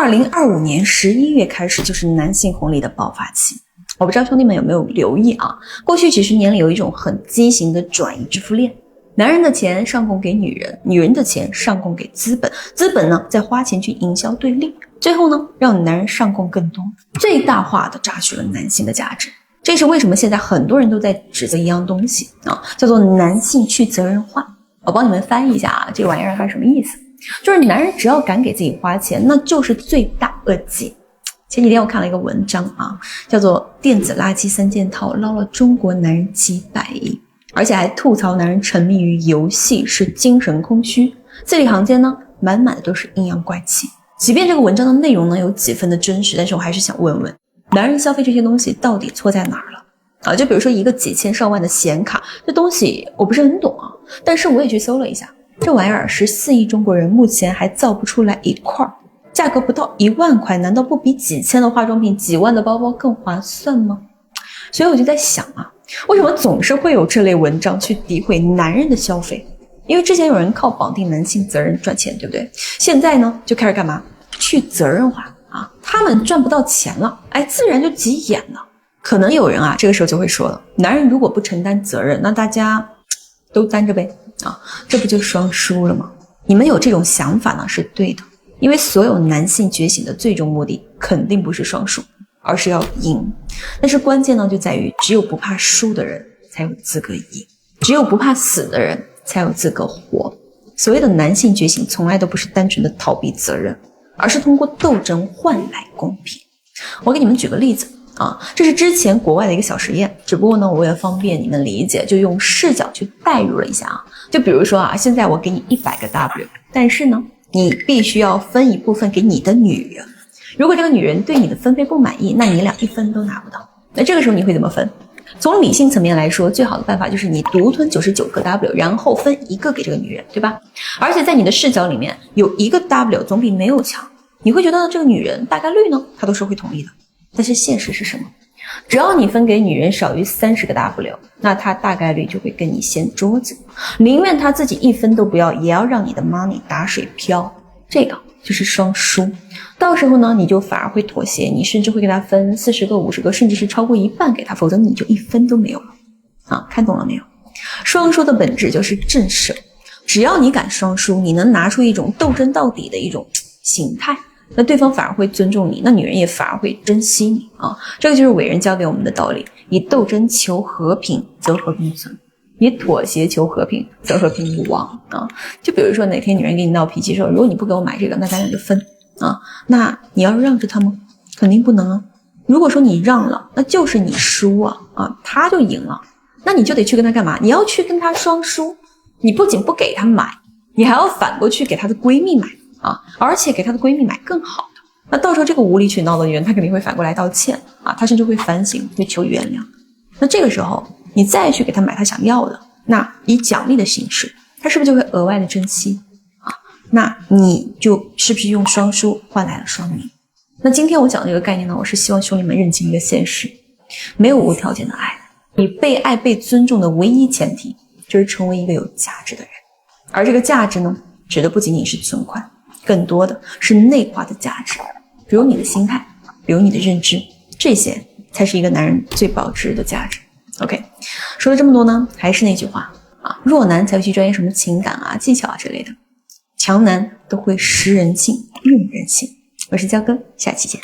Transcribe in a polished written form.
2025年11月开始就是男性红利的爆发期。我不知道兄弟们有没有留意啊？过去几十年里有一种很畸形的转移支付链，男人的钱上供给女人，女人的钱上供给资本，资本呢再花钱去营销对立，最后呢让男人上供更多，最大化的榨取了男性的价值。这是为什么现在很多人都在指责一样东西啊，叫做男性去责任化。我帮你们翻译一下啊，这个玩意儿它是什么意思？就是男人只要敢给自己花钱，那就是罪大恶极。前几天我看了一个文章啊，叫做电子垃圾3件套捞了中国男人几百亿，而且还吐槽男人沉迷于游戏是精神空虚，字里行间呢满满的都是阴阳怪气。即便这个文章的内容呢有几分的真实，但是我还是想问问，男人消费这些东西到底错在哪儿了啊？就比如说一个几千上万的显卡，这东西我不是很懂啊，但是我也去搜了一下，这玩意儿14亿中国人目前还造不出来一块，价格不到1万块，难道不比几千的化妆品、几万的包包更划算吗？所以我就在想啊，为什么总是会有这类文章去诋毁男人的消费？因为之前有人靠绑定男性责任赚钱，对不对？现在呢就开始干嘛？去责任化啊，他们赚不到钱了，哎，自然就急眼了。可能有人啊，这个时候就会说了，男人如果不承担责任，那大家都担着呗啊，这不就双输了吗？你们有这种想法呢是对的，因为所有男性觉醒的最终目的肯定不是双输，而是要赢。但是关键呢就在于，只有不怕输的人才有资格赢，只有不怕死的人才有资格活。所谓的男性觉醒从来都不是单纯的逃避责任，而是通过斗争换来公平。我给你们举个例子啊，这是之前国外的一个小实验，只不过呢我为了方便你们理解，就用视角去代入了一下啊。就比如说啊，现在我给你100个 W， 但是呢你必须要分一部分给你的女人，如果这个女人对你的分配不满意，那你俩1分都拿不到。那这个时候你会怎么分？从理性层面来说，最好的办法就是你独吞99个 W， 然后分1个给这个女人，对吧？而且在你的视角里面，有1个 W 总比没有强。你会觉得这个女人大概率呢，她都是会同意的。但是现实是什么？只要你分给女人少于30个 W， 那她大概率就会跟你掀桌子，宁愿她自己1分都不要，也要让你的 money 打水漂。这个就是双输。到时候呢，你就反而会妥协，你甚至会跟她分40个、50个，甚至是超过1半给她，否则你就1分都没有了啊！看懂了没有？双输的本质就是震慑。只要你敢双输，你能拿出一种斗争到底的一种形态，那对方反而会尊重你，那女人也反而会珍惜你啊！这个就是伟人教给我们的道理：以斗争求和平，则和平存；以妥协求和平，则和平亡啊！就比如说哪天女人给你闹脾气说，如果你不给我买这个，那咱俩就分啊！那你要让着她吗？肯定不能啊！如果说你让了，那就是你输啊，她就赢了，那你就得去跟她干嘛？你要去跟她双输，你不仅不给她买，你还要反过去给她的闺蜜买。而且给她的闺蜜买更好的，那到时候这个无理取闹的女人，她肯定会反过来道歉啊，她甚至会反省，会求原谅。那这个时候你再去给她买她想要的，那以奖励的形式，她是不是就会额外的珍惜啊？那你就是不是用双输换来了双赢？那今天我讲的这个概念呢，我是希望兄弟们认清一个现实，没有无条件的爱，你被爱被尊重的唯一前提就是成为一个有价值的人，而这个价值呢，指的不仅仅是存款，更多的是内化的价值，比如你的心态，比如你的认知，这些才是一个男人最保值的价值。OK， 说了这么多呢，还是那句话啊，弱男才会去钻研什么情感啊、技巧啊之类的，强男都会识人性、用人性。我是焦哥，下期见。